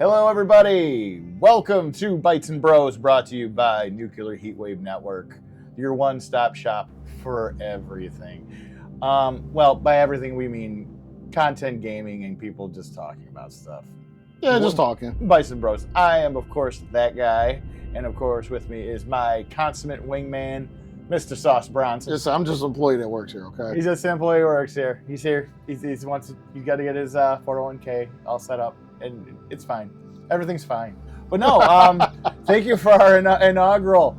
Hello, everybody. Welcome to Bytes Bros, brought to you by Nuclear Heatwave Network, your one-stop shop for everything. Well, by everything we mean content, gaming, and people just talking about stuff. Yeah, just talking. Bytes Bros. I am, of course, that guy, and of course, with me is my consummate wingman, Mr. Sauce Bronson. Yes, I'm just an employee that works here. Okay. He's just an employee who works here. He's here. He's got to get his 401k all set up. And it's fine. Everything's fine. But no, thank you for our inaugural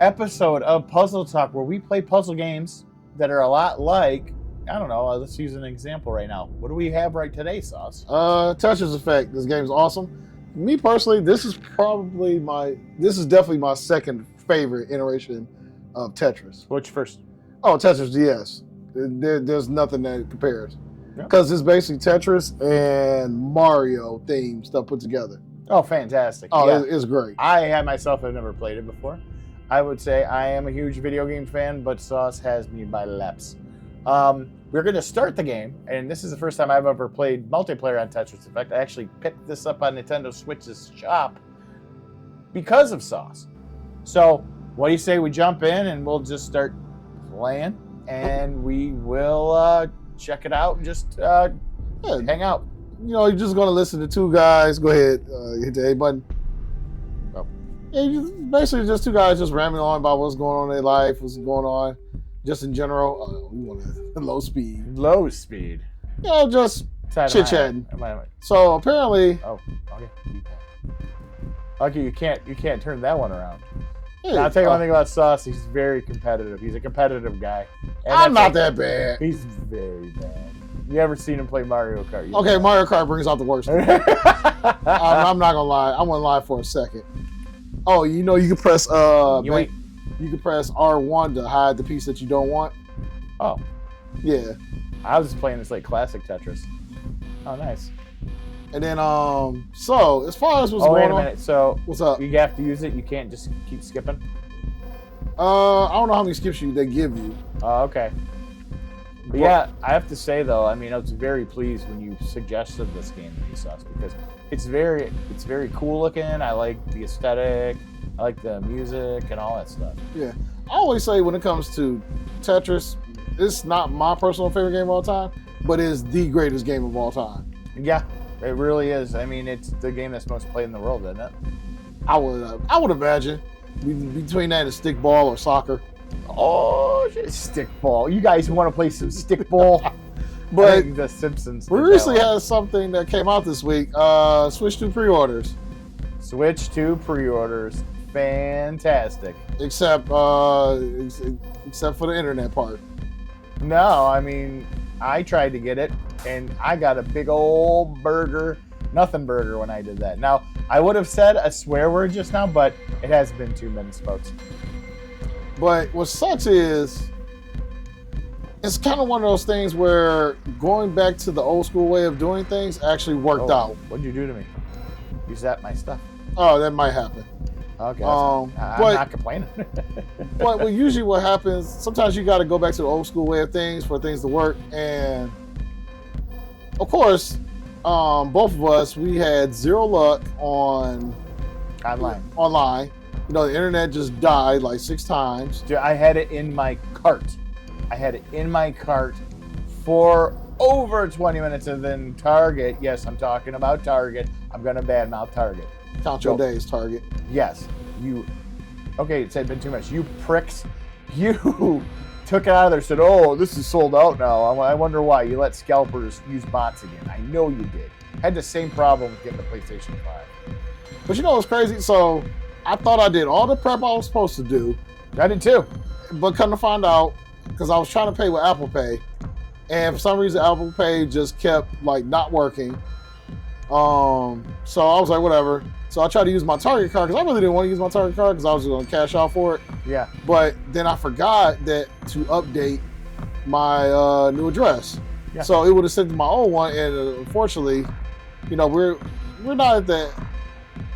episode of Puzzle Talk, where we play puzzle games that are a lot like, I don't know, let's use an example right now. What do we have right today, Sauce? Tetris Effect. This game's awesome. Me personally, this is definitely my second favorite iteration of Tetris. Which first? Oh, Tetris DS. There's nothing that compares. Because it's basically Tetris and Mario theme stuff put together. Oh, fantastic. Oh, yeah. It's great. I have never played it before. I would say I am a huge video game fan, but Sauce has me by laps. We're going to start the game, and this is the first time I've ever played multiplayer on Tetris. In fact, I actually picked this up on Nintendo Switch's shop because of Sauce. So, what do you say we jump in and we'll just start playing, and we will... check it out and just hang out. You know, you're just going to listen to two guys. Go ahead, hit the A button. Oh. Yeah, basically just two guys just rambling on about what's going on in their life, what's going on, just in general. We want low speed. Low speed. Yeah, just chit-chatting. So apparently... Oh, okay. Okay, you can't turn that one around. Hey, now, I'll tell you one thing about Sauce. He's very competitive. He's a competitive guy. And I'm not that bad. He's very bad. You ever seen him play Mario Kart? Okay, Mario Kart brings out the worst. I'm not gonna lie. I won't lie for a second. Oh, you know you can press you can press R1 to hide the piece that you don't want. Oh, yeah. I was just playing this like classic Tetris. Oh, nice. And then so as far as what's going on. Wait a minute. So what's up? You have to use it. You can't just keep skipping. I don't know how many skips they give you. Oh, okay. But yeah, I have to say though, I mean, I was very pleased when you suggested this game to me, Sauce, because it's very cool looking. I like the aesthetic. I like the music and all that stuff. Yeah, I always say when it comes to Tetris, it's not my personal favorite game of all time, but it is the greatest game of all time. Yeah, it really is. I mean, it's the game that's most played in the world, isn't it? I would imagine between that and stickball or soccer. Oh, stickball! You guys want to play some stickball? But the Simpsons. We recently had something that came out this week. Switch 2 pre-orders. Switch 2 pre-orders. Fantastic. Except for the internet part. No, I mean, I tried to get it, and I got a big old nothing burger when I did that. Now, I would have said a swear word just now, but it has been 2 minutes, folks. But what sucks is, it's kind of one of those things where going back to the old school way of doing things actually worked out. What'd you do to me? You zapped my stuff. Oh, that might happen. Okay, I'm not complaining. But usually what happens, sometimes you got to go back to the old school way of things for things to work. And of course, both of us, we had zero luck online. You know, the internet just died like 6 times. Dude, I had it in my cart. For over 20 minutes, and then Target. Yes, I'm talking about Target. I'm going to badmouth Target. Count your days, Target. Yes. Okay, it said been too much. You pricks. You took it out of there and said, oh, this is sold out now. I wonder why. You let scalpers use bots again. I know you did. Had the same problem with getting the PlayStation 5. But you know what's crazy? So I thought I did all the prep I was supposed to do. I did too. But come to find out, because I was trying to pay with Apple Pay, and for some reason Apple Pay just kept like not working. So I was like, whatever. So I tried to use my Target card because I really didn't want to use my Target card because I was going to cash out for it. Yeah. But then I forgot that to update my new address. Yeah. So it would have sent to my old one, and unfortunately, you know, we're not at that.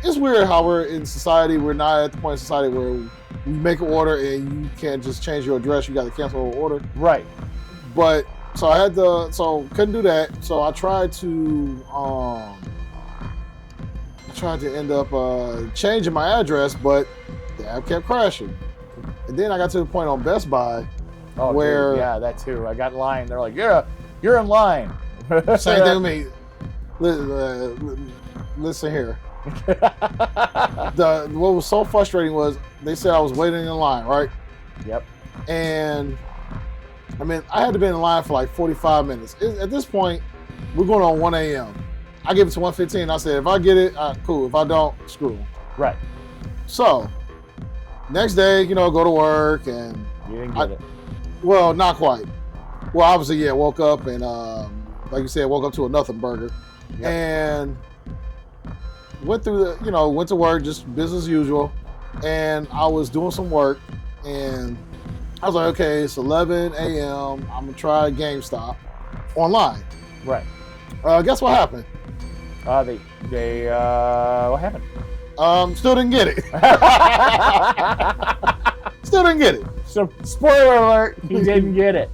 It's weird how we're in society. We're not at the point in society where we make an order and you can't just change your address. You got to cancel the order. Right. But so couldn't do that. So I tried to tried to end up changing my address, but the app kept crashing. And then I got to the point on Best Buy where... Dude, yeah, that too. I got in line. They're like, yeah, you're in line. Same thing with me. Listen here. What was so frustrating was they said I was waiting in line, right? Yep. And I mean, I had to be in line for like 45 minutes. At this point, we're going on 1 a.m. I gave it to 1:15. I said, if I get it, cool. If I don't, screw 'em. Right. So, next day, go to work and... You didn't get it. Well, not quite. Well, obviously, yeah, woke up and, like you said, woke up to a nothing burger. Yep. And went through went to work, just business as usual. And I was doing some work and I was like, okay, it's 11 a.m. I'm gonna try GameStop online. Right. Guess what happened? What happened? Still didn't get it. Still didn't get it. So, spoiler alert, he didn't get it.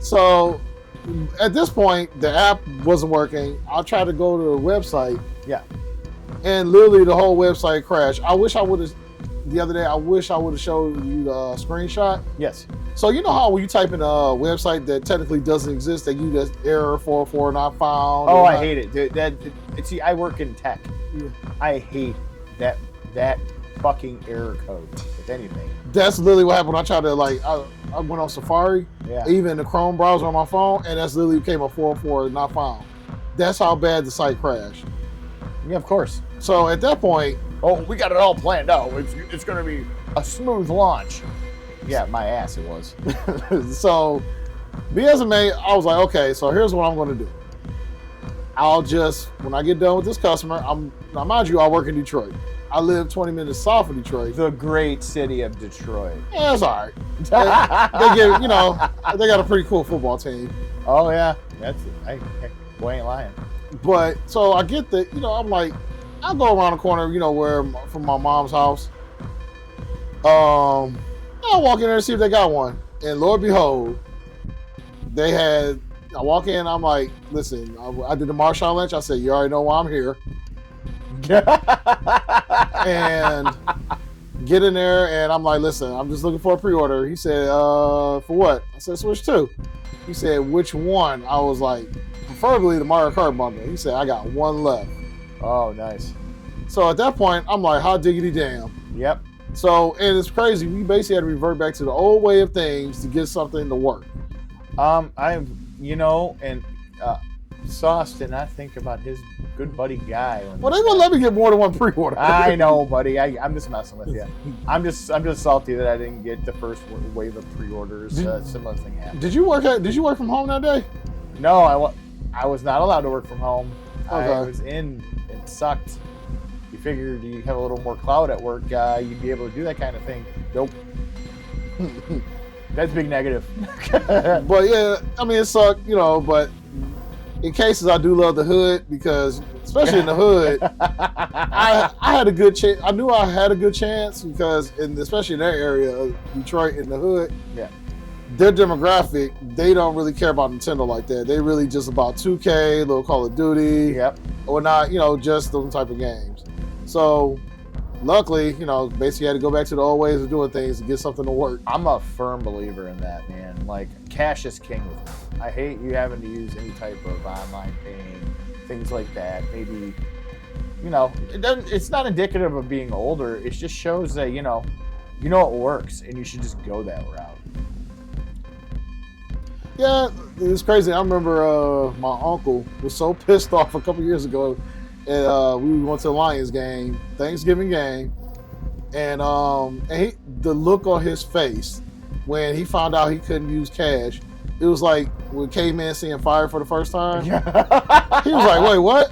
So, at this point, the app wasn't working. I tried to go to the website. Yeah. And literally the whole website crashed. The other day, I wish I would have showed you the screenshot. Yes. So you know how when you type in a website that technically doesn't exist, they use that error 404 not found. Oh, I hate it, dude. See, I work in tech. Yeah. I hate that fucking error code, if anything. That's literally what happened when I tried to I went on Safari, even the Chrome browser on my phone, and that's literally became a 404 not found. That's how bad the site crashed. Yeah, of course. So at that point, we got it all planned out. It's going to be a smooth launch. Yeah, my ass it was. So, me as a mate, I was like, okay, so here's what I'm going to do. I'll just, when I get done with this customer, now mind you, I work in Detroit. I live 20 minutes south of Detroit. The great city of Detroit. Yeah, it's all right. They got a pretty cool football team. Oh, yeah. Boy ain't lying. But, so I get the, I'm like, I'll go around the corner, from my mom's house. I'll walk in there and see if they got one. And Lord behold, I walk in, I'm like, listen, I did the Marshawn Lynch. I said, you already know why I'm here. And get in there, and I'm like, listen, I'm just looking for a pre-order. He said, for what? I said, Switch 2. He said, which one? I was like, preferably the Mario Kart bundle. He said, I got one left. Oh, nice. So at that point, I'm like, hot diggity damn. Yep. So, and it's crazy. We basically had to revert back to the old way of things to get something to work. Sauce did not think about his good buddy Guy. Well, they won't let me get more than one pre-order. I know, buddy. I'm just messing with you. I'm just salty that I didn't get the first wave of pre-orders. Similar thing happened. Did you work from home that day? No, I was not allowed to work from home. Okay. I was in. It sucked. You figured you have a little more clout at work, you'd be able to do that kind of thing. Nope. That's big negative. But yeah, I mean, it sucked, but in cases I do love the hood because, especially in the hood, I had a good chance. I knew I had a good chance because, especially in that area of Detroit in the hood, their demographic, they don't really care about Nintendo like that. They really just about 2K, little Call of Duty, or not, just those type of games. So, luckily, basically had to go back to the old ways of doing things to get something to work. I'm a firm believer in that, man. Like, cash is king with me. I hate you having to use any type of online paying, things like that. Maybe, it's not indicative of being older. It just shows that, it works, and you should just go that route. Yeah, it's crazy. I remember my uncle was so pissed off a couple years ago. And we went to the Lions game, Thanksgiving game, and the look on his face when he found out he couldn't use cash, it was like when Caveman seeing fire for the first time. He was like, "Wait, what?"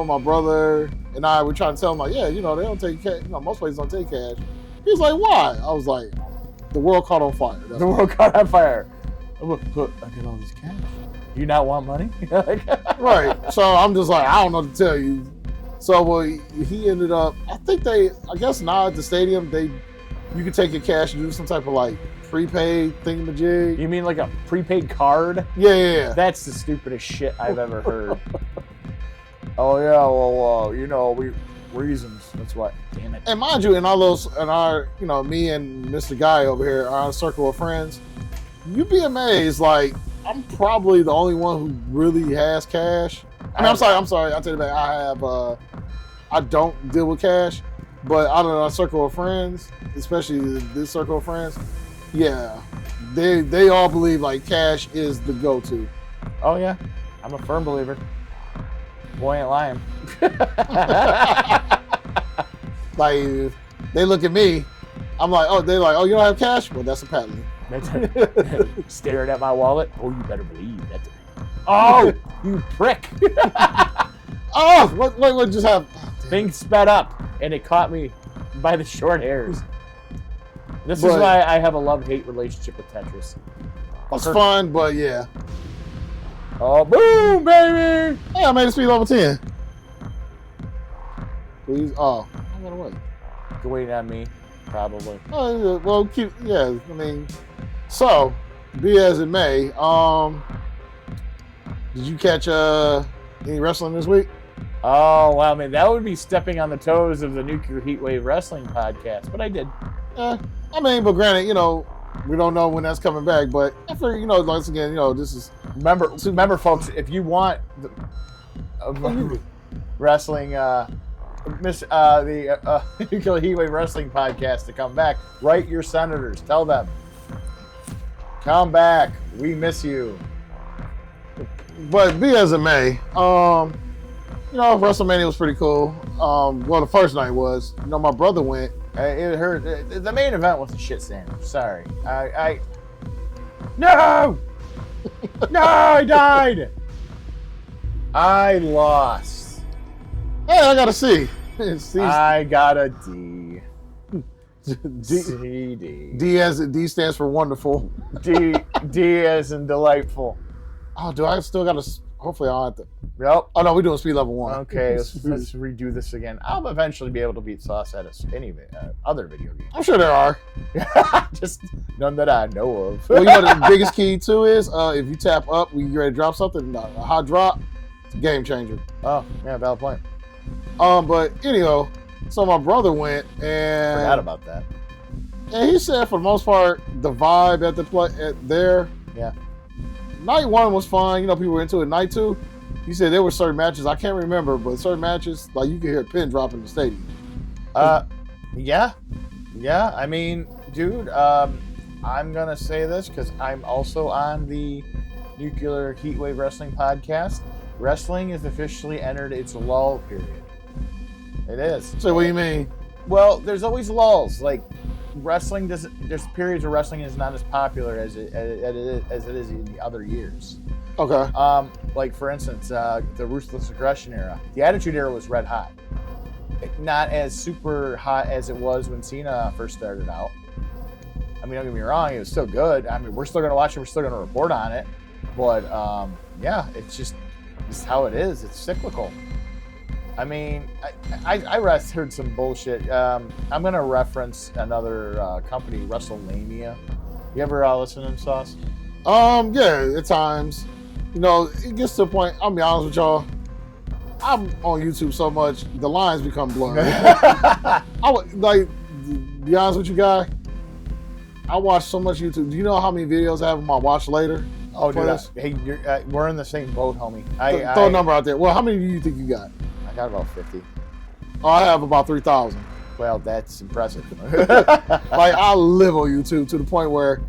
My brother and I were trying to tell him, like, "Yeah, they don't take cash. Most places don't take cash." He was like, "Why?" I was like, "The world caught on fire." The world caught on fire. Look, I got all this cash. You not want money? Right. So I'm just like, I don't know what to tell you. So he ended up, I guess now at the stadium, you could take your cash and do some type of prepaid thingamajig. You mean like a prepaid card? Yeah. That's the stupidest shit I've ever heard. Oh yeah, well, reasons. That's what. Damn it. And mind you, in our, me and Mr. Guy over here, our circle of friends, you'd be amazed. Like, I'm probably the only one who really has cash. I'm sorry. I'll tell you that I don't deal with cash, but out of our circle of friends, especially this circle of friends, yeah, they all believe like cash is the go-to. Oh yeah, I'm a firm believer. Boy ain't lying. Like, they look at me, I'm like, oh, they're like, oh, you don't have cash? Well, that's a patent. Staring at my wallet. Oh, you better believe that. Oh, you prick. Oh, what just happened? Things sped up, and it caught me by the short hairs. This is why I have a love-hate relationship with Tetris. It's fun, but yeah. Oh, boom, baby! Hey, I made it speed level 10. Please. Oh, I got away. You're waiting on me, probably. Oh, well, I mean, so, be as it may, did you catch any wrestling this week? Oh, wow, man, that would be stepping on the toes of the Nuclear Heatwave Wrestling podcast, but I did. I mean, but granted, we don't know when that's coming back, but I figure, once again, this is... Remember, folks, if you want the wrestling, the Nuclear Heatwave Wrestling podcast to come back, write your senators. Tell them, come back. We miss you. But be as it may, WrestleMania was pretty cool. Well, the first night was. My brother went. It hurt. The main event was a shit sandwich. Sorry. No! No, I died! I lost. Hey, I got a C. I got a D. D. D stands for wonderful. D as in delightful. Oh, do I still got to... Hopefully I'll have to... Yep. Oh, no, we're doing speed level 1. Okay, let's redo this again. I'll eventually be able to beat Sauce at any other video game. I'm sure there are. Just none that I know of. Well, the biggest key, too, is if you tap up when you're ready to drop something, a hot drop, it's a game changer. Oh, yeah, valid point. But anyhow, so my brother went and... Forgot about that. And he said, for the most part, the vibe at there... Yeah. Night 1 was fun. People were into it. Night 2, he said there were certain matches, I can't remember, but certain matches, like you could hear a pin drop in the stadium. Yeah. I mean, dude, I'm going to say this because I'm also on the Nuclear Heatwave Wrestling podcast. Wrestling has officially entered its lull period. It is. So what do you mean? Well, there's always lulls. Like, wrestling there's periods where wrestling is not as popular as it is in the other years. Okay. Like for instance, the Ruthless Aggression era. The Attitude Era was red hot. Not as super hot as it was when Cena first started out. I mean, don't get me wrong, it was still good. I mean, we're still gonna watch it, we're still gonna report on it. But yeah, it's how it is. It's cyclical. I mean, I heard some bullshit. I'm going to reference another company, WrestleMania. You ever listen to them, Sauce? Yeah, at times. It gets to a point, I'll be honest with y'all, I'm on YouTube so much, the lines become blurry. I would, be honest with you, guy, I watch so much YouTube. Do you know how many videos I have on my watch later? Oh, dude, hey, we're in the same boat, homie. Throw a number out there. Well, how many do you think you got? I got about 50. Oh, I have about 3,000. Well, that's impressive. I live on YouTube to the point where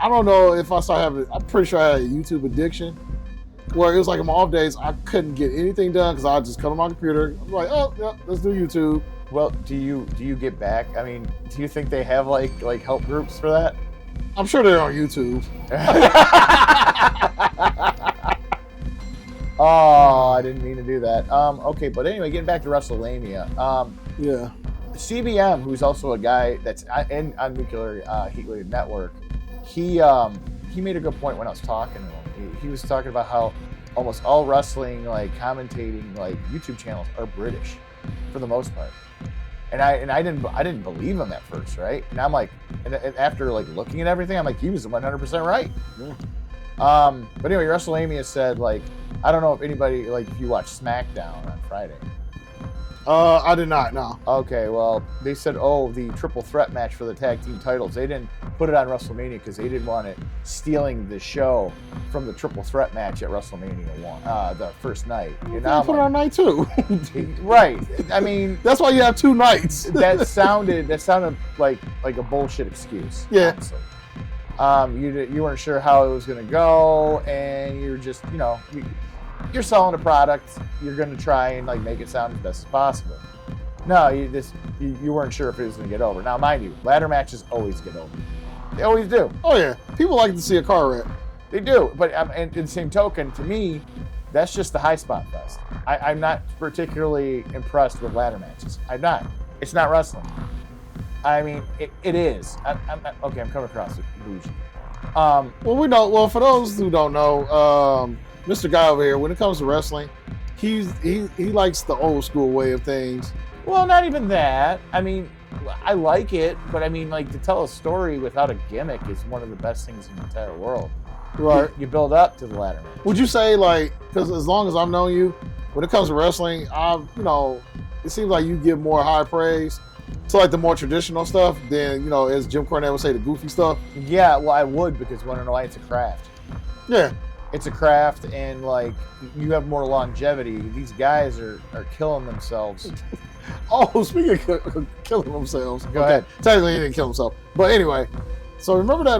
I don't know if I start having. I'm pretty sure I had a YouTube addiction, where it was like in my off days I couldn't get anything done because I just come on my computer. I'm like, oh, yeah, let's do YouTube. Well, do you get back? I mean, do you think they have like help groups for that? I'm sure they're on YouTube. Oh, I didn't mean to do that. Okay, but anyway, getting back to WrestleMania. Yeah. CBM, who's also a guy that's on Nuclear Heatwave Network, he made a good point when I was talking to him. He was talking about how almost all wrestling, commentating, YouTube channels are British, for the most part. And I didn't believe him at first, right? And I'm like, and after looking at everything, I'm like, he was 100% right. Yeah. But anyway, WrestleMania said I don't know if anybody, like, if you watch SmackDown on Friday. I did not. No. Okay, well, they said, the triple threat match for the tag team titles. They didn't put it on WrestleMania because they didn't want it stealing the show from the triple threat match at WrestleMania 1, the first night. You put it on night 2. Right. I mean, that's why you have 2 nights. that sounded like a bullshit excuse. Yeah. Honestly. You weren't sure how it was going to go, and you're just, you're selling a product. You're going to try and like make it sound as best as possible. No, you weren't sure if it was going to get over. Now, mind you, ladder matches always get over. They always do. Oh yeah, people like to see a car wreck. They do, but in the same token, to me, that's just the high spot fest. I'm not particularly impressed with ladder matches. I'm not. It's not wrestling. I mean, it is. I'm coming across it bougie. Well, for those who don't know, Mr. Guy over here, when it comes to wrestling, he likes the old school way of things. Well, not even that. I mean, I like it, but I mean, like, to tell a story without a gimmick is one of the best things in the entire world. Right. You build up to the ladder match. Would you say, like, because as long as I've known you, when it comes to wrestling, it seems like you give more high praise to like the more traditional stuff than, as Jim Cornette would say, the goofy stuff? Yeah, well, I would, because want to know why? It's a craft. Yeah. It's a craft, and like you have more longevity. These guys are killing themselves. Oh, speaking of killing themselves. Go ahead. Technically, he didn't kill himself. But anyway, so remember that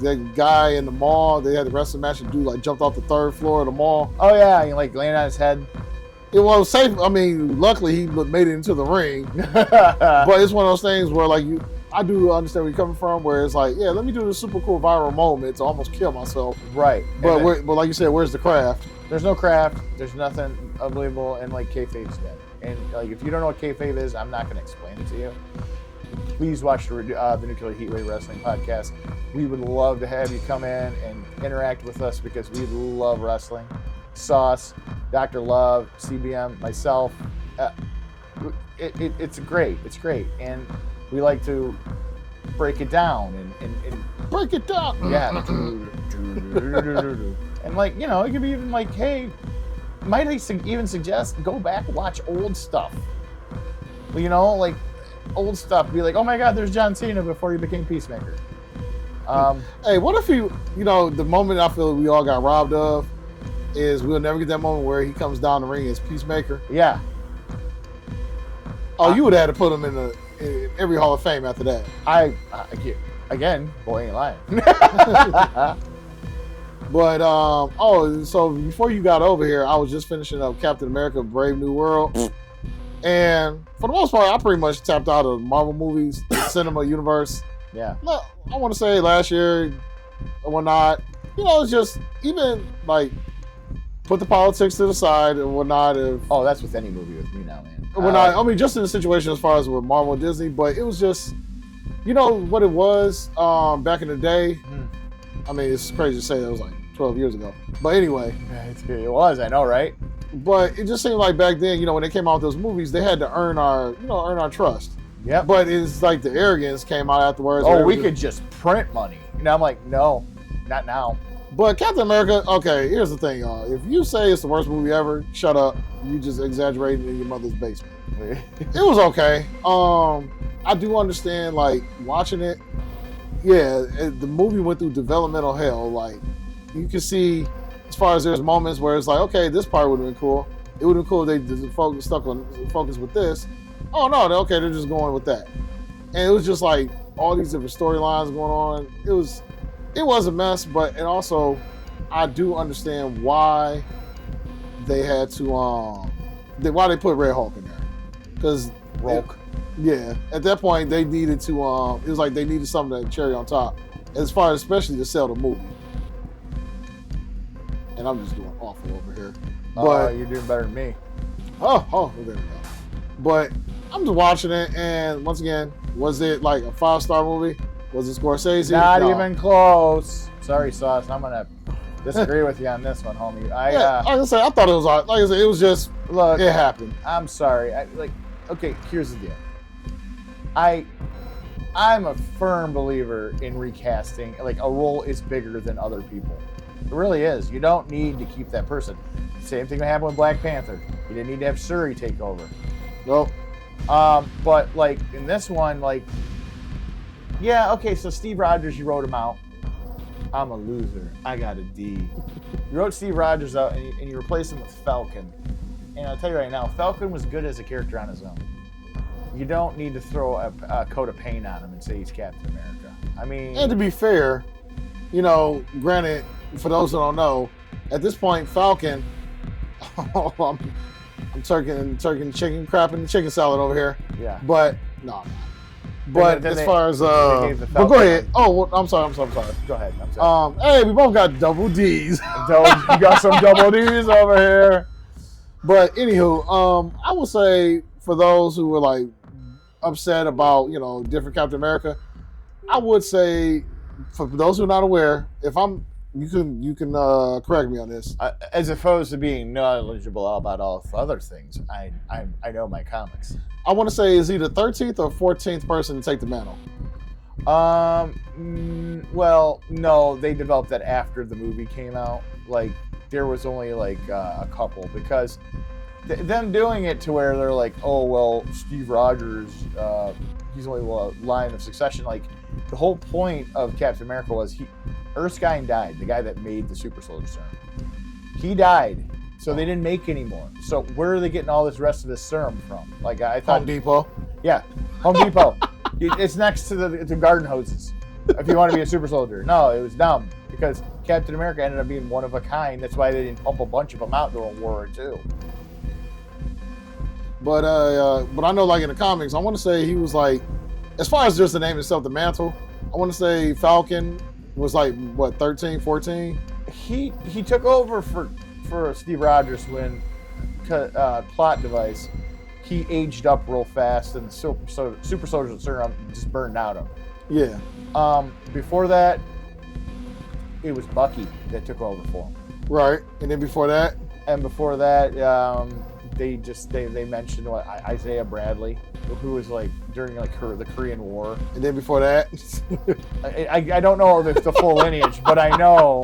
that guy in the mall, they had the wrestling match, and dude like jumped off the 3rd floor of the mall? Oh yeah, he like landed on his head. It was safe. I mean, luckily he made it into the ring. But it's one of those things where like I do understand where you're coming from, where it's like, yeah, let me do this super cool viral moment to almost kill myself. Right. But like you said, where's the craft? There's no craft. There's nothing unbelievable, and like kayfabe's dead. And like if you don't know what kayfabe is, I'm not going to explain it to you. Please watch the Nuclear Heatwave Wrestling podcast. We would love to have you come in and interact with us because we love wrestling. Sauce, Dr. Love, CBM, myself. It's great. It's great. And we like to break it down and break it down. Yeah. And like, it could be even like, hey, might I even suggest go back and watch old stuff? Like old stuff. Be like, oh my God, there's John Cena before he became Peacemaker. Hey, what if the moment I feel we all got robbed of is we'll never get that moment where he comes down the ring as Peacemaker? Yeah. Oh, you would have had to put him in every Hall of Fame after that. Again, boy ain't lying. But so before you got over here, I was just finishing up Captain America: Brave New World, and for the most part, I pretty much tapped out of Marvel movies, the cinema universe. Yeah. I want to say last year or whatnot. It's just even like put the politics to the side and whatnot. That's with any movie with me now, man. I mean, just in the situation as far as with Marvel and Disney, but it was just, what it was back in the day. I mean, it's crazy to say that was like 12 years ago. But anyway. It was, I know, right? But it just seemed like back then, when they came out with those movies, they had to earn our trust. Yeah. But it's like the arrogance came out afterwards. We could just print money. I'm like, no, not now. But Captain America, okay, here's the thing, y'all. If you say it's the worst movie ever, shut up. You just exaggerated in your mother's basement. It was okay. I do understand, like, watching it. Yeah, the movie went through developmental hell. Like, you can see, as far as there's moments where it's like, okay, this part would have been cool. It would have been cool if they focus with this. Oh no, okay, they're just going with that. And it was just like all these different storylines going on. It was a mess, but and also I do understand why they had to why they put Red Hulk in there. Because Hulk. Yeah, at that point they needed to. It was like they needed something to cherry on top, as far as especially to sell the movie. And I'm just doing awful over here. But you're doing better than me. Oh, there we go. But I'm just watching it, and once again, was it like a 5-star movie? Was it Scorsese? Not even close. Sorry, Sauce. I'm gonna disagree with you on this one, homie. Like I said, I thought it was like I said, it was just look. It happened. I'm sorry. Okay, here's the deal. I'm a firm believer in recasting. Like, a role is bigger than other people. It really is. You don't need to keep that person. Same thing that happened with Black Panther. You didn't need to have Shuri take over. Nope. But like in this one, like, yeah, okay, so Steve Rogers, you wrote him out. I'm a loser. I got a D. You wrote Steve Rogers out and you replaced him with Falcon. And I'll tell you right now, Falcon was good as a character on his own. You don't need to throw a coat of paint on him and say he's Captain America. I mean... And to be fair, you know, granted, for those who don't know, at this point, Falcon... I'm turking chicken, crap in the chicken salad over here. Yeah. But, no. But then as far as... but go ahead. Oh, well, I'm sorry. Go ahead. I'm sorry. Hey, we both got double D's. You got some double D's over here. But anywho, I would say for those who were like upset about, you know, different Captain America, I would say for those who are not aware, you can correct me on this. As opposed to being knowledgeable about all other things, I know my comics. I want to say is either 13th or 14th person to take the mantle. Well, no, they developed that after the movie came out. Like, there was only like a couple because them doing it to where they're like, oh well, Steve Rogers, he's only a line of succession. Like, the whole point of Captain America was Erskine died, the guy that made the super soldier serum. He died, so they didn't make any more. So where are they getting all this rest of this serum from? Like, I thought Home Depot. Yeah, Home Depot. It's next to the garden hoses. If you want to be a super soldier, no, it was dumb because Captain America ended up being one of a kind. That's why they didn't pump a bunch of them out during World War II. But I know, like in the comics, I want to say he was like, as far as just the name itself, the mantle, I want to say Falcon was like, what, 13, 14? He took over for Steve Rogers when plot device. He aged up real fast and the super soldier serum just burned out him. Yeah. Before that, it was Bucky that took over for him. Right, and then before that? And before that, they mentioned Isaiah Bradley, who was like during like the Korean War. And then before that? I don't know the full lineage, but I know.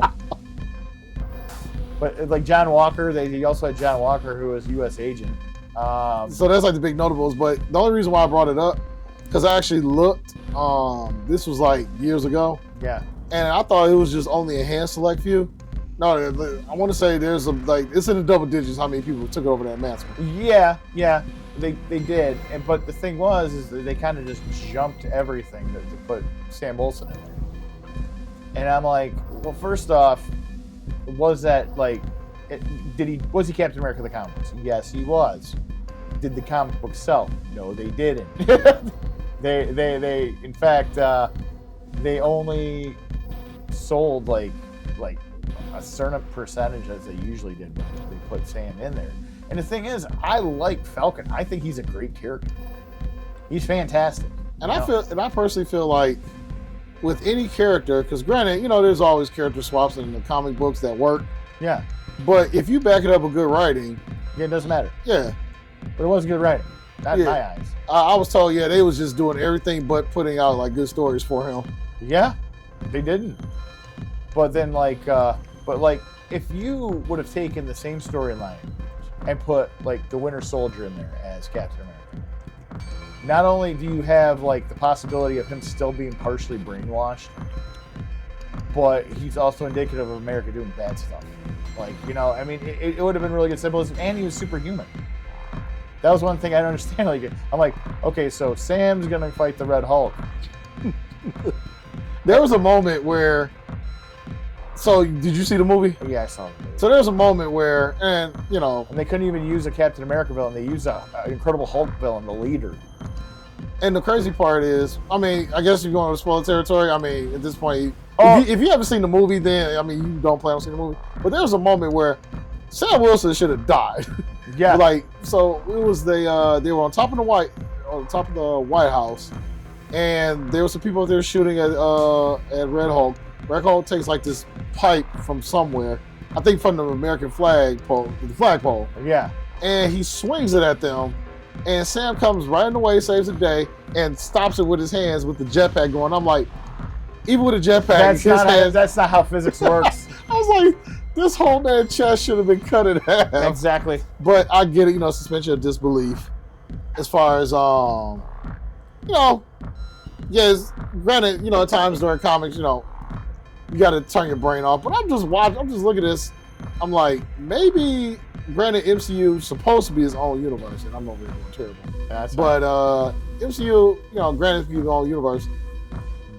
But like John Walker, he also had John Walker, who was U.S. agent. So that's like the big notables. But the only reason why I brought it up, because I actually looked. This was like years ago. Yeah. And I thought it was just only a hand select few. No, I want to say there's it's in the double digits how many people took over that mantle. Yeah, they did. But the thing was that they kind of just jumped everything to put Sam Wilson in there. And I'm like, well, first off, was that like, was he Captain America of the comics? Yes, he was. Did the comic book sell? No, they didn't. They in fact, they only sold like a certain percentage as they usually did when they put Sam in there. And the thing is, I like Falcon. I think he's a great character. He's fantastic. And I personally feel like with any character, because granted, there's always character swaps in the comic books that work. Yeah. But if you back it up with good writing, yeah, it doesn't matter. Yeah. But it was good writing. Not in my eyes. I was told, they was just doing everything but putting out like good stories for him. Yeah, they didn't. But then if you would have taken the same storyline and put like the Winter Soldier in there as Captain America, not only do you have like the possibility of him still being partially brainwashed, but he's also indicative of America doing bad stuff. Like, it would have been really good symbolism, and he was superhuman. That was one thing I don't understand. Like, I'm like, okay, so Sam's gonna fight the Red Hulk. There was a moment where. So, did you see the movie? Oh, yeah, I saw it. So there's a moment where, and they couldn't even use a Captain America villain. They used an Incredible Hulk villain, the leader. And the crazy part is, I guess you're going to spoiler territory. At this point, if you haven't seen the movie, then you don't plan on seeing the movie. But there was a moment where Sam Wilson should have died. Yeah. So it was they were on top of the White House, and there were some people out there shooting at Red Hulk. Red Hulk takes like this pipe from somewhere, I think from the American flagpole. Yeah. And he swings it at them, and Sam comes right in the way, saves the day, and stops it with his hands with the jetpack going. I'm like, even with a jetpack, that's not how physics works. I was like, this whole man chest should have been cut in half. Exactly. But I get it, suspension of disbelief. As far as yes, granted, at times during comics, you got to turn your brain off. But I'm just looking at this. I'm like, maybe, granted, MCU is supposed to be its own universe, and I'm over here doing terrible. That's but MCU, granted, it's its own universe.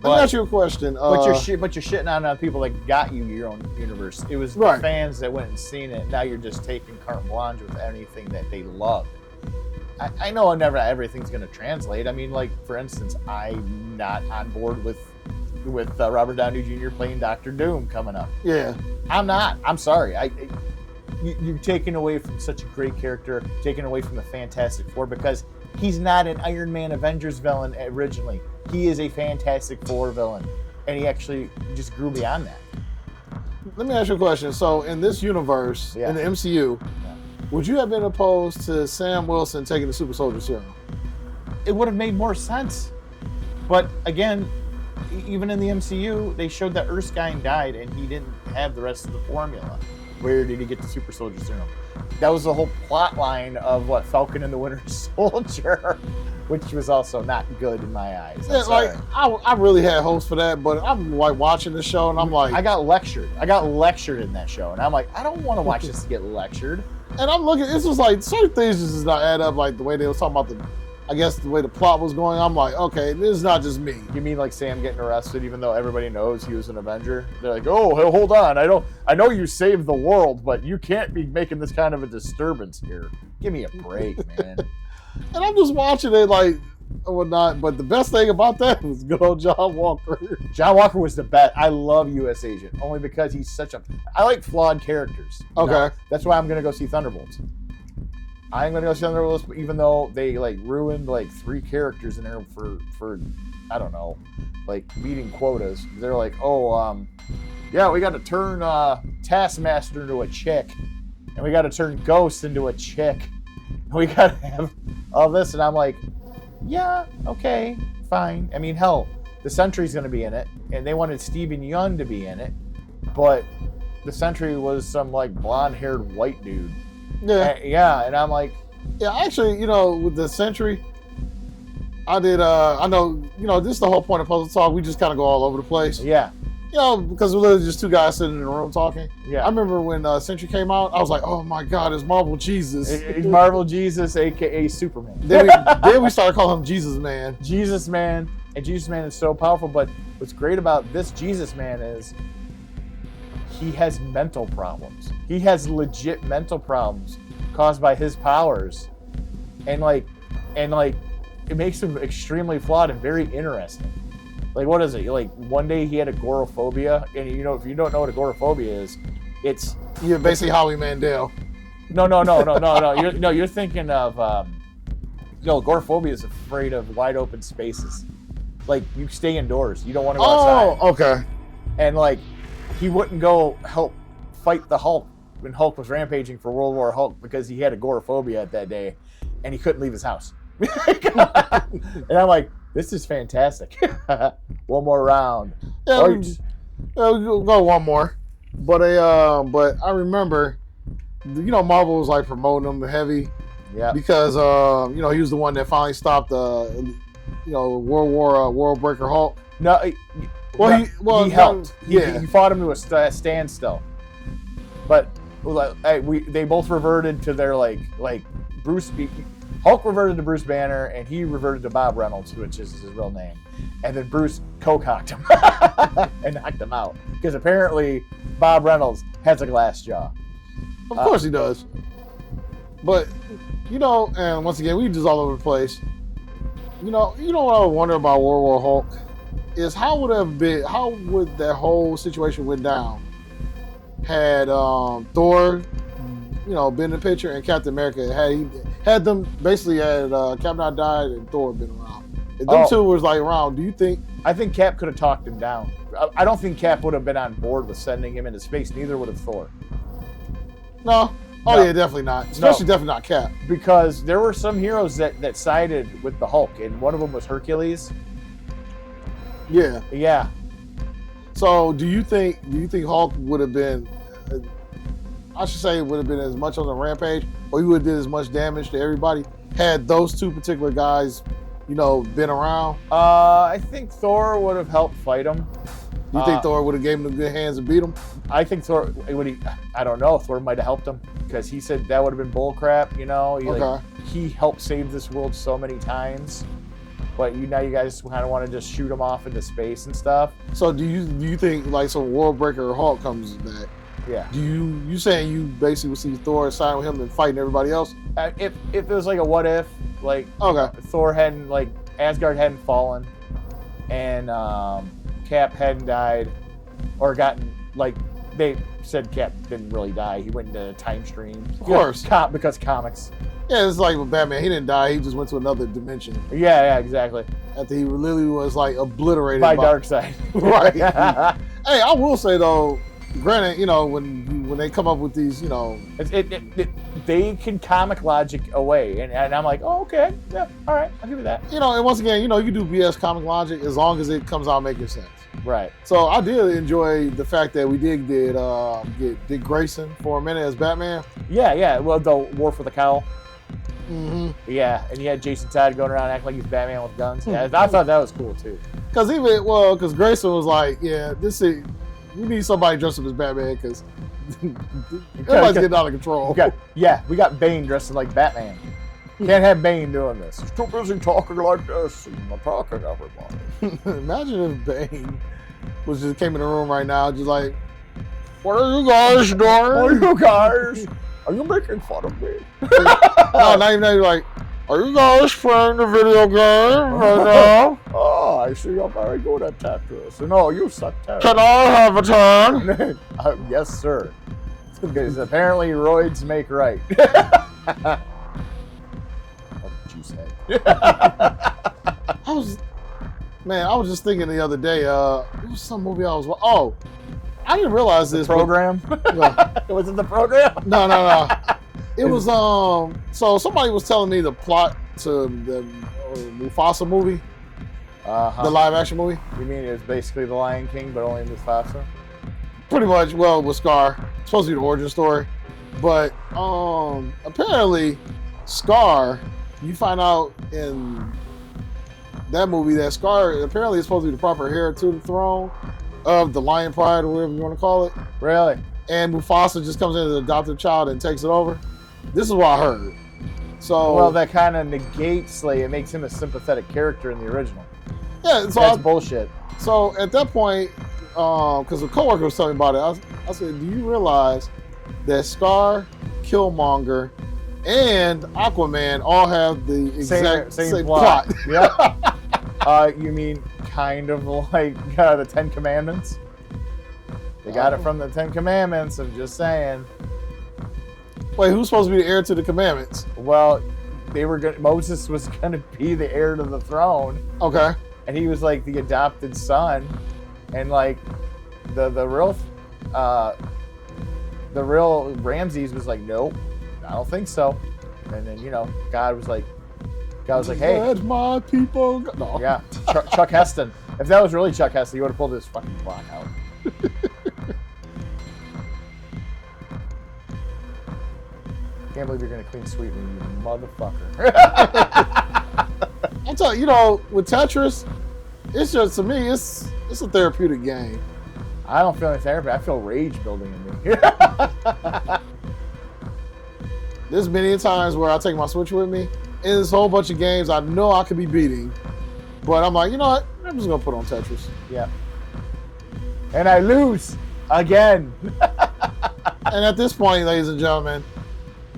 Let me ask you a question. But you're shitting on people that got you your own universe. It was the fans that went and seen it. Now you're just taking carte blanche with anything that they love. I know never everything's going to translate. I mean, like, for instance, I'm not on board with Robert Downey Jr. playing Doctor Doom coming up. Yeah. I'm not. I'm sorry. You're taking away from such a great character, taking away from the Fantastic Four, because he's not an Iron Man Avengers villain originally. He is a Fantastic Four villain, and he actually just grew beyond that. Let me ask you a question. So, in this universe, in the MCU, would you have been opposed to Sam Wilson taking the Super Soldier Serum? It would have made more sense. But again, even in the MCU, they showed that Erskine died and he didn't have the rest of the formula. Where did he get the Super Soldier Serum? That was the whole plot line of Falcon and the Winter Soldier, which was also not good in my eyes. I really had hopes for that, but I'm like watching the show and I'm like, I got lectured in that show, and I'm like, I don't want to watch this to get lectured. And I'm looking, it's just like certain things just does not add up, like the way they was talking about the way the plot was going. I'm like, okay, this is not just me. You mean like Sam getting arrested even though everybody knows he was an Avenger? They're like, oh, hold on, I know you saved the world, but you can't be making this kind of a disturbance here. Give me a break, man. And I'm just watching it like, whatnot. But the best thing about that was good old John Walker. John Walker was the best. I love U.S. Agent only because he's I like flawed characters. Okay. That's why I'm going to go see Thunderbolts. I'm going to go see Thunderbolts, even though they ruined 3 characters in there for I don't know, meeting quotas. They're like, yeah, we got to turn Taskmaster into a chick, and we got to turn Ghost into a chick, and we got to have all this, and I'm like, yeah, okay, fine. I mean, hell, the Sentry's going to be in it, and they wanted Steven Yeun to be in it, but the Sentry was some blonde-haired white dude. Yeah, and I'm like, yeah, actually, with the Sentry, I did. I know, this is the whole point of Puzzle Talk. We just kind of go all over the place. Yeah. Because we're literally just 2 guys sitting in a room talking. Yeah. I remember when Sentry came out, I was like, oh my God, it's Marvel Jesus. It's Marvel Jesus, a.k.a. Superman. Then we started calling him Jesus Man. Jesus Man. And Jesus Man is so powerful, but what's great about this Jesus Man is he has mental problems. He has legit mental problems caused by his powers. And it makes him extremely flawed and very interesting. What is it? One day he had agoraphobia, and if you don't know what agoraphobia is, it's you're basically Howie Mandel. No. You're thinking of agoraphobia is afraid of wide open spaces. You stay indoors. You don't want to go outside. Oh, okay. And he wouldn't go help fight the Hulk when Hulk was rampaging for World War Hulk because he had agoraphobia that day, and he couldn't leave his house. And I'm like, this is fantastic. One more round. Yeah, we'll go one more. But I remember, Marvel was promoting him heavy. Yeah. Because he was the one that finally stopped the, World Breaker Hulk. No. He helped. Yeah. He fought him to a standstill. But they both reverted to their Bruce. Hulk reverted to Bruce Banner, and he reverted to Bob Reynolds, which is his real name. And then Bruce cocked him and knocked him out. Because apparently Bob Reynolds has a glass jaw. Of course he does. But, and once again, we just all over the place. What I wonder about World War Hulk is how would that whole situation went down had Thor, been in the picture, and Captain America had them basically had Cap not died and Thor been around. If them two was around, do you think? I think Cap could have talked him down. I don't think Cap would have been on board with sending him into space. Neither would have Thor. No. Oh no. Yeah, definitely not. Especially definitely not Cap. Because there were some heroes that sided with the Hulk, and one of them was Hercules. Yeah. Yeah. So do you think Hulk would have been? I should say it would have been as much on the rampage, or he would have did as much damage to everybody had those two particular guys, been around. I think Thor would have helped fight him. You think Thor would have gave him the good hands and beat him? I think Thor I don't know. Thor might have helped him because he said that would have been bull crap. He helped save this world so many times, but now you guys kind of want to just shoot him off into space and stuff. So do you think World Breaker Hulk comes back? Yeah. Do you saying you basically would see Thor side with him and fighting everybody else? If it was like a what if, Thor hadn't Asgard hadn't fallen, and Cap hadn't died, or gotten they said Cap didn't really die. He went into a time stream. Of course. Because comics. Yeah, it's like with Batman. He didn't die. He just went to another dimension. Yeah, exactly. After he literally was obliterated by Darkseid. Right. Hey, I will say though, granted, when they come up with these, they can comic logic away, and I'm like, oh, okay, yeah, all right, I'll give you that. And once again, you can do BS comic logic as long as it comes out making sense. Right. So I did enjoy the fact that we did get Dick Grayson for a minute as Batman. Yeah. Well, the War for the Cowl. Mm-hmm. Yeah, and you had Jason Todd going around acting like he's Batman with guns. Yeah, I thought that was cool too. Because Grayson was like, yeah, we need somebody dressed up as Batman because everybody's getting out of control. We got Bane dressing like Batman. Can't have Bane doing this. He's too busy talking like this and attacking everybody. Imagine if Bane just came in the room right now, just like, what are you guys doing? What are you guys? Are you making fun of me? No, not even that. You're like, are you guys playing the video game right now? Oh, I see you're very good at Tetris. No, you suck Tetris. Can I have a turn? Yes, sir. Because apparently roids make right. What you said. I was just thinking the other day, it was some movie I was watching. Oh, I didn't realize this. Program? Was it the program? No. It was, so somebody was telling me the plot to the Mufasa movie. The live action movie. You mean it was basically The Lion King, but only Mufasa? Pretty much, well, with Scar. It's supposed to be the origin story. But apparently, Scar, you find out in that movie that Scar apparently is supposed to be the proper heir to the throne of the Lion Pride, or whatever you want to call it. Really? And Mufasa just comes in as an adopted child and takes it over. This is what I heard. So, well, that kind of negates, it makes him a sympathetic character in the original. Yeah, so that's bullshit. So at that point, because a coworker was telling me about it, I said, do you realize that Scar, Killmonger, and Aquaman all have the exact same plot? Yeah. You mean kind of like the Ten Commandments? They got it from the Ten Commandments. I'm just saying. Wait, who's supposed to be the heir to the commandments? Well, Moses was gonna be the heir to the throne. Okay. And he was the adopted son, and the real Ramses was like, nope, I don't think so. And then God was like, hey, let my people go. No. Yeah, Chuck Heston. If that was really Chuck Heston, he would have pulled his fucking clock out. Can't believe you're gonna clean sweep me, you motherfucker. I'll tell you, with Tetris, it's just, to me, it's a therapeutic game. I don't feel any therapy. I feel rage building in me. There's many times where I take my Switch with me, and there's a whole bunch of games I know I could be beating, but I'm like, you know what? I'm just gonna put on Tetris. Yeah. And I lose again. And at this point, ladies and gentlemen,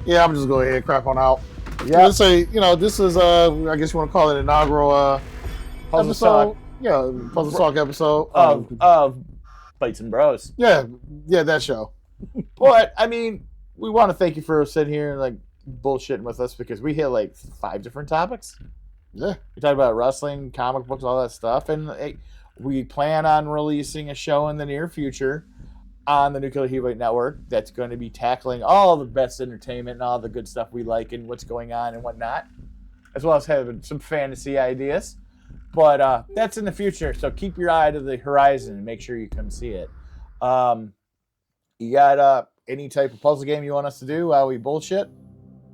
yeah, I'm just going to go ahead and crack on out. Yeah. Let's say, this is, I guess you want to call it inaugural Puzzle episode. Talk. Yeah, Puzzle Talk episode. Of Bytes Bros. Yeah, that show. But, I mean, we want to thank you for sitting here and, bullshitting with us, because we hit, 5 different topics. Yeah. We talked about wrestling, comic books, all that stuff, and we plan on releasing a show in the near future on the Nuclear Heavyweight Network that's going to be tackling all the best entertainment and all the good stuff we like and what's going on and whatnot, as well as having some fantasy ideas. But that's in the future, so keep your eye to the horizon and make sure you come see it. You got any type of puzzle game you want us to do while we bullshit?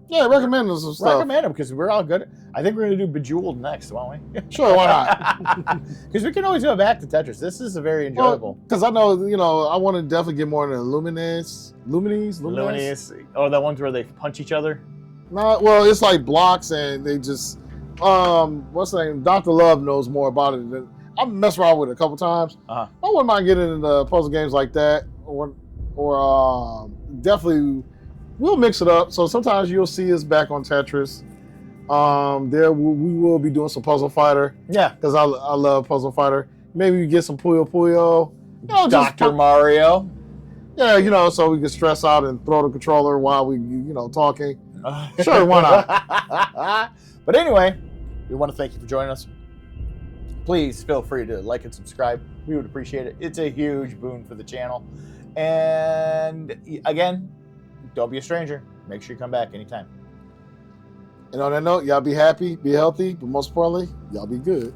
Yeah, recommend us some stuff. Recommend them because we're all good. I think we're going to do Bejeweled next, won't we? Sure, why not? Because we can always go back to Tetris. This is a very enjoyable. Because I know, I want to definitely get more into Luminous. Oh, the ones where they punch each other? No, well, it's like blocks and they just, what's the name? Dr. Love knows more about it than, I've messed around with it a couple times. I wouldn't mind getting into puzzle games like that or definitely we'll mix it up. So sometimes you'll see us back on Tetris. We will be doing some Puzzle Fighter. Yeah. Because I love Puzzle Fighter. Maybe we get some Puyo Puyo. Dr. Mario. Yeah, so we can stress out and throw the controller while we, talking. Sure, why not? But anyway, we want to thank you for joining us. Please feel free to like and subscribe. We would appreciate it. It's a huge boon for the channel. And again, don't be a stranger. Make sure you come back anytime. And on that note, y'all be happy, be healthy, but most importantly, y'all be good.